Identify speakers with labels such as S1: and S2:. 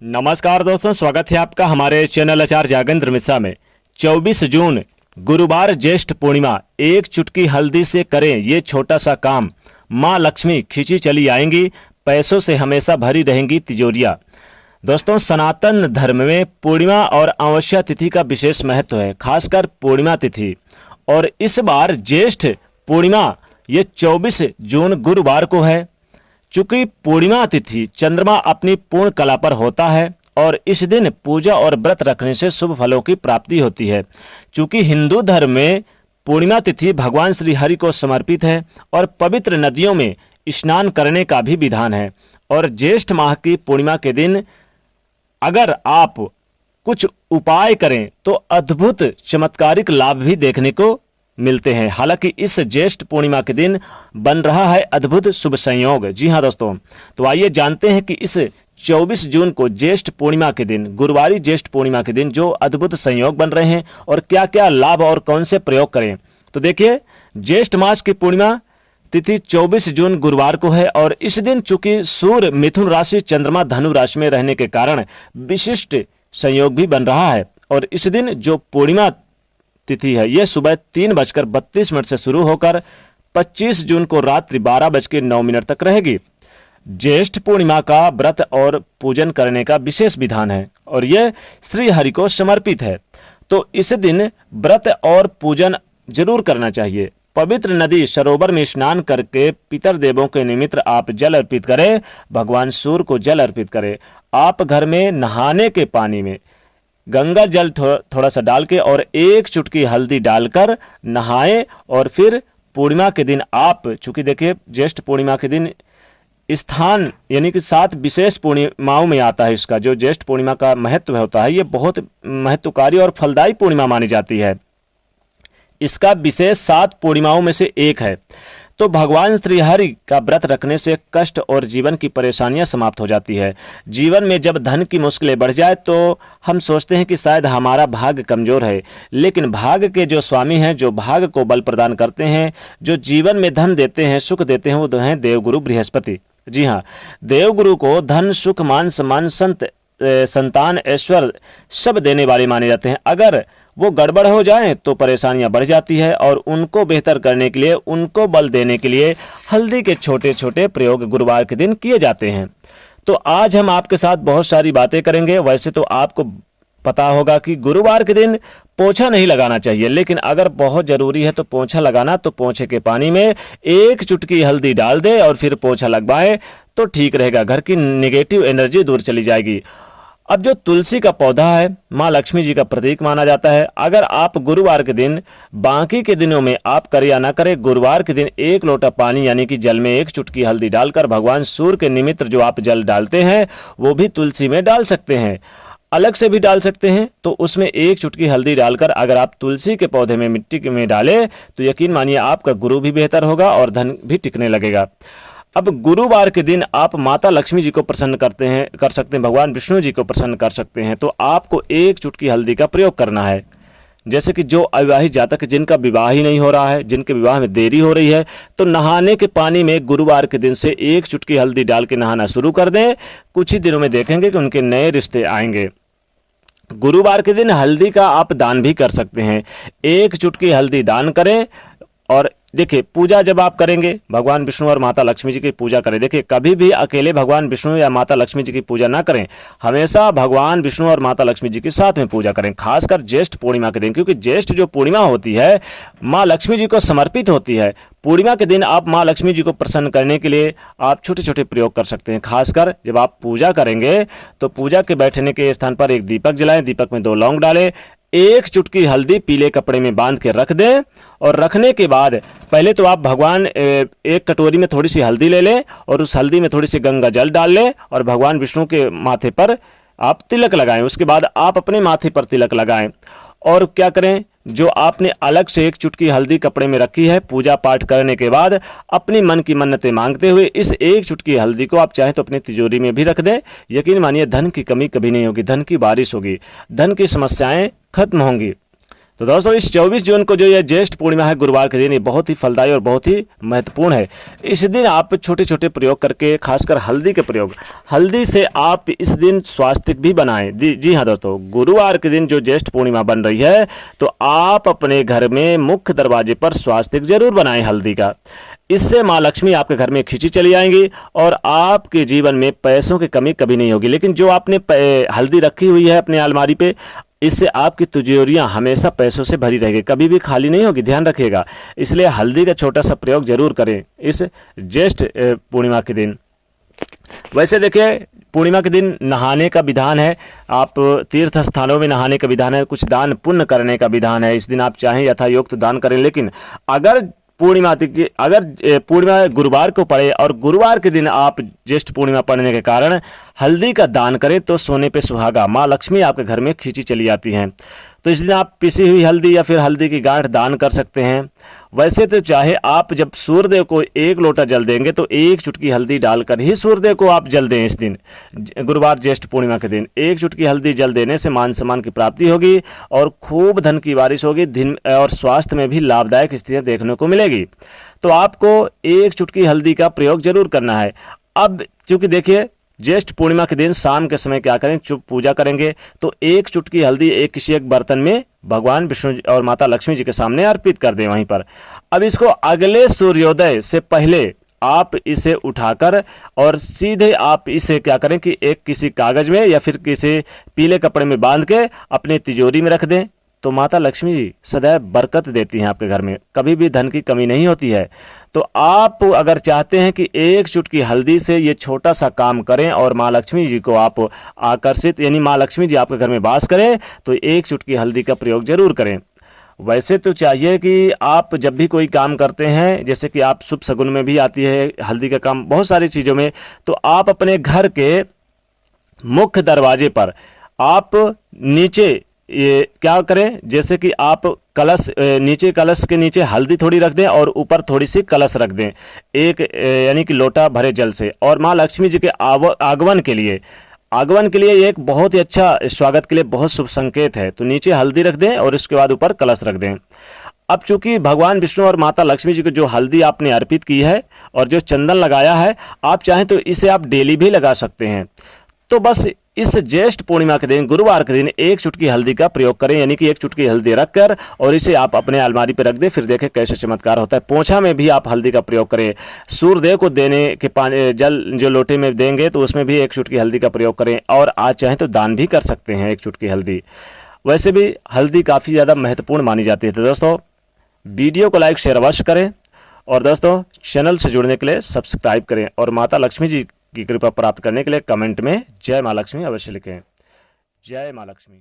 S1: नमस्कार दोस्तों, स्वागत है आपका हमारे चैनल आचार्य जागेंद्र मिश्रा में। 24 जून गुरुवार ज्येष्ठ पूर्णिमा। एक चुटकी हल्दी से करें ये छोटा सा काम, माँ लक्ष्मी खींची चली आएंगी, पैसों से हमेशा भरी रहेंगी तिजोरियां। दोस्तों, सनातन धर्म में पूर्णिमा और अमावस्या तिथि का विशेष महत्व है, खासकर पूर्णिमा तिथि। और इस बार ज्येष्ठ पूर्णिमा ये 24 जून गुरुवार को है। चूंकि पूर्णिमा तिथि चंद्रमा अपनी पूर्ण कला पर होता है और इस दिन पूजा और व्रत रखने से शुभ फलों की प्राप्ति होती है। चूंकि हिंदू धर्म में पूर्णिमा तिथि भगवान श्री हरि को समर्पित है और पवित्र नदियों में स्नान करने का भी विधान है। और ज्येष्ठ माह की पूर्णिमा के दिन अगर आप कुछ उपाय करें तो अद्भुत चमत्कारिक लाभ भी देखने को मिलते हैं। हालांकि इस ज्येष्ठ पूर्णिमा के दिन बन रहा है अद्भुत शुभ संयोग। जी हां दोस्तों, तो आइए जानते हैं कि इस 24 जून को ज्येष्ठ पूर्णिमा के दिन, गुरुवारी ज्येष्ठ पूर्णिमा के दिन जो अद्भुत संयोग बन रहे हैं और क्या क्या लाभ और कौन से प्रयोग करें। तो देखिए, ज्येष्ठ मास की पूर्णिमा तिथि 24 जून गुरुवार को है और इस दिन चूंकि सूर्य मिथुन राशि, चंद्रमा धनु राशि में रहने के कारण विशिष्ट संयोग भी बन रहा है। और इस दिन जो पूर्णिमा तिथि है यह सुबह 3:32 से शुरू होकर 25 जून को रात्रि 12:09 तक रहेगी। ज्येष्ठ पूर्णिमा का व्रत और पूजन करने का विशेष विधान है और यह श्री हरि को समर्पित है। तो इस दिन व्रत और पूजन जरूर करना चाहिए। पवित्र नदी सरोवर में स्नान करके पितर देवों के निमित्त आप जल अर्पित करें, भगवान सूर्य को जल अर्पित करें। आप घर में नहाने के पानी में गंगा जल थोड़ा सा डाल के और एक चुटकी हल्दी डालकर नहाएं। और फिर पूर्णिमा के दिन आप, चूंकि देखिए ज्येष्ठ पूर्णिमा के दिन स्थान यानी कि 7 विशेष पूर्णिमाओं में आता है। इसका जो ज्येष्ठ पूर्णिमा का महत्व होता है ये बहुत महत्वकारी और फलदायी पूर्णिमा मानी जाती है। इसका विशेष 7 पूर्णिमाओं में से एक है। तो भगवान श्री हरि का व्रत रखने से कष्ट और जीवन की परेशानियां समाप्त हो जाती है। जीवन में जब धन की मुश्किलें बढ़ जाए तो हम सोचते हैं कि शायद हमारा भाग्य कमजोर है, लेकिन भाग्य के जो स्वामी हैं, जो भाग्य को बल प्रदान करते हैं, जो जीवन में धन देते हैं, सुख देते हैं, वो हैं देवगुरु बृहस्पति। जी हाँ, देवगुरु को धन, सुख, मान सम्मान, संतान, ऐश्वर्य सब देने वाले माने जाते हैं। अगर वो गड़बड़ हो जाए तो परेशानियां बढ़ जाती है और उनको बेहतर करने के लिए, उनको बल देने के लिए हल्दी के छोटे छोटे प्रयोग गुरुवार के दिन किए जाते हैं। तो आज हम आपके साथ बहुत सारी बातें करेंगे। वैसे तो आपको पता होगा कि गुरुवार के दिन पोछा नहीं लगाना चाहिए, लेकिन अगर बहुत जरूरी है तो पोछा लगाना, तो पोछे के पानी में एक चुटकी हल्दी डाल दे और फिर पोछा लगवाए तो ठीक रहेगा। घर की नेगेटिव एनर्जी दूर चली जाएगी। अब जो तुलसी का पौधा है माँ लक्ष्मी जी का प्रतीक माना जाता है। अगर आप गुरुवार के दिन, बाकी के दिनों में आप करें या ना करें, गुरुवार के दिन 1 लोटा पानी यानी कि जल में 1 चुटकी हल्दी डालकर भगवान सूर्य के निमित्त जो आप जल डालते हैं वो भी तुलसी में डाल सकते हैं, अलग से भी डाल सकते हैं। तो उसमें 1 चुटकी हल्दी डालकर अगर आप तुलसी के पौधे में, मिट्टी में डालें तो यकीन मानिए आपका गुरु भी बेहतर होगा और धन भी टिकने लगेगा। अब गुरुवार के दिन आप माता लक्ष्मी जी को प्रसन्न कर सकते हैं, भगवान विष्णु जी को प्रसन्न कर सकते हैं। तो आपको 1 चुटकी हल्दी का प्रयोग करना है। जैसे कि जो अविवाहित जातक, जिनका विवाह ही नहीं हो रहा है, जिनके विवाह में देरी हो रही है, तो नहाने के पानी में गुरुवार के दिन से 1 चुटकी हल्दी डाल के नहाना शुरू कर दें। कुछ ही दिनों में देखेंगे कि उनके नए रिश्ते आएंगे। गुरुवार के दिन हल्दी का आप दान भी कर सकते हैं। 1 चुटकी हल्दी दान करें। और देखिए, पूजा जब आप करेंगे, भगवान विष्णु और माता लक्ष्मी जी की पूजा करें। देखिए, कभी भी अकेले भगवान विष्णु या माता लक्ष्मी जी की पूजा ना करें, हमेशा भगवान विष्णु और माता लक्ष्मी जी के साथ में पूजा करें, खासकर ज्येष्ठ पूर्णिमा के दिन, क्योंकि ज्येष्ठ जो पूर्णिमा होती है माँ लक्ष्मी जी को समर्पित होती है। पूर्णिमा के दिन आप माँ लक्ष्मी जी को प्रसन्न करने के लिए आप छोटे छोटे प्रयोग कर सकते हैं। खासकर जब आप पूजा करेंगे तो पूजा के बैठने के स्थान पर एक दीपक जलाएं, दीपक में 2 लौंग डालें, 1 चुटकी हल्दी पीले कपड़े में बांध के रख दें। और रखने के बाद पहले तो आप भगवान, एक कटोरी में थोड़ी सी हल्दी ले लें और उस हल्दी में थोड़ी सी गंगा जल डाल लें और भगवान विष्णु के माथे पर आप तिलक लगाएं। उसके बाद आप अपने माथे पर तिलक लगाएं और क्या करें, जो आपने अलग से 1 चुटकी हल्दी कपड़े में रखी है, पूजा पाठ करने के बाद अपनी मन की मन्नतें मांगते हुए इस 1 चुटकी हल्दी को आप चाहें तो अपनी तिजोरी में भी रख दें। यकीन मानिए धन की कमी कभी नहीं होगी, धन की बारिश होगी, धन की समस्याएं खत्म होंगी। तो दोस्तों इस 24 जून को जो यह ज्येष्ठ पूर्णिमा है गुरुवार के दिन, ये बहुत ही फलदायी और बहुत ही महत्वपूर्ण है। इस दिन आप छोटे छोटे प्रयोग करके, खासकर हल्दी के प्रयोग, हल्दी से आप इस दिन स्वास्तिक भी बनाएं। जी हाँ दोस्तों, गुरुवार के दिन जो ज्येष्ठ पूर्णिमा बन रही है तो आप अपने घर में मुख्य दरवाजे पर स्वास्तिक जरूर बनाएं हल्दी का। इससे माँ लक्ष्मी आपके घर में खींची चली आएंगी और आपके जीवन में पैसों की कमी कभी नहीं होगी। लेकिन जो आपने हल्दी रखी हुई है अपने अलमारी पे, इससे आपकी तिजोरियां हमेशा पैसों से भरी रहेगी, कभी भी खाली नहीं होगी, ध्यान रखिएगा। इसलिए हल्दी का छोटा सा प्रयोग जरूर करें इस ज्येष्ठ पूर्णिमा के दिन। वैसे देखिए, पूर्णिमा के दिन नहाने का विधान है, आप तीर्थ स्थानों में नहाने का विधान है, कुछ दान पुण्य करने का विधान है। इस दिन आप चाहें यथायोक्त दान करें, लेकिन अगर पूर्णिमा गुरुवार को पड़े और गुरुवार के दिन आप ज्येष्ठ पूर्णिमा पड़ने के कारण हल्दी का दान करें तो सोने पे सुहागा, माँ लक्ष्मी आपके घर में खींची चली आती हैं। तो इस दिन आप पिसी हुई हल्दी या फिर हल्दी की गांठ दान कर सकते हैं। वैसे तो चाहे आप जब सूर्यदेव को 1 लोटा जल देंगे तो 1 चुटकी हल्दी डालकर ही सूर्यदेव को आप जल दें। इस दिन गुरुवार ज्येष्ठ पूर्णिमा के दिन 1 चुटकी हल्दी जल देने से मान सम्मान की प्राप्ति होगी और खूब धन की बारिश होगी, दिन और स्वास्थ्य में भी लाभदायक स्थितियां देखने को मिलेगी। तो आपको 1 चुटकी हल्दी का प्रयोग जरूर करना है। अब चूंकि देखिए, ज्येष्ठ पूर्णिमा के दिन शाम के समय क्या करें, चुप पूजा करेंगे तो 1 चुटकी हल्दी किसी एक बर्तन में भगवान विष्णु और माता लक्ष्मी जी के सामने अर्पित कर दें वहीं पर। अब इसको अगले सूर्योदय से पहले आप इसे उठाकर और सीधे आप इसे क्या करें कि एक किसी कागज में या फिर किसी पीले कपड़े में बांध के अपनी तिजोरी में रख दें। तो माता लक्ष्मी जी सदैव बरकत देती हैं आपके घर में, कभी भी धन की कमी नहीं होती है। तो आप अगर चाहते हैं कि 1 चुटकी हल्दी से ये छोटा सा काम करें और माँ लक्ष्मी जी को आप आकर्षित, यानी माँ लक्ष्मी जी आपके घर में वास करें, तो 1 चुटकी हल्दी का प्रयोग जरूर करें। वैसे तो चाहिए कि आप जब भी कोई काम करते हैं, जैसे कि आप शुभ शगुन में भी आती है हल्दी का काम, बहुत सारी चीज़ों में, तो आप अपने घर के मुख्य दरवाजे पर आप नीचे ये क्या करें, जैसे कि आप कलश नीचे, कलश के नीचे हल्दी थोड़ी रख दें और ऊपर थोड़ी सी कलश रख दें, एक यानी कि लोटा भरे जल से। और माँ लक्ष्मी जी के आगमन के लिए एक बहुत ही अच्छा, स्वागत के लिए बहुत शुभ संकेत है। तो नीचे हल्दी रख दें और इसके बाद ऊपर कलश रख दें। अब चूंकि भगवान विष्णु और माता लक्ष्मी जी को जो हल्दी आपने अर्पित की है और जो चंदन लगाया है, आप चाहें तो इसे आप डेली भी लगा सकते हैं। तो बस इस ज्येष्ठ पूर्णिमा के दिन, गुरुवार के दिन 1 चुटकी हल्दी का प्रयोग करें, यानी कि 1 चुटकी हल्दी रखकर और इसे आप अपने अलमारी पर रख दें। फिर देखें कैसे चमत्कार होता है। पोंछा में भी आप हल्दी का प्रयोग करें। सूर्यदेव को देने के पानी जल जो लोटे में देंगे तो उसमें भी 1 चुटकी हल्दी का प्रयोग करें और आज चाहें तो दान भी कर सकते हैं 1 चुटकी हल्दी। वैसे भी हल्दी काफ़ी ज़्यादा महत्वपूर्ण मानी जाती है। तो दोस्तों वीडियो को लाइक शेयर अवश्य करें और दोस्तों चैनल से जुड़ने के लिए सब्सक्राइब करें और माता लक्ष्मी जी की कृपा प्राप्त करने के लिए कमेंट में जय माँ लक्ष्मी अवश्य लिखें। जय माँ लक्ष्मी।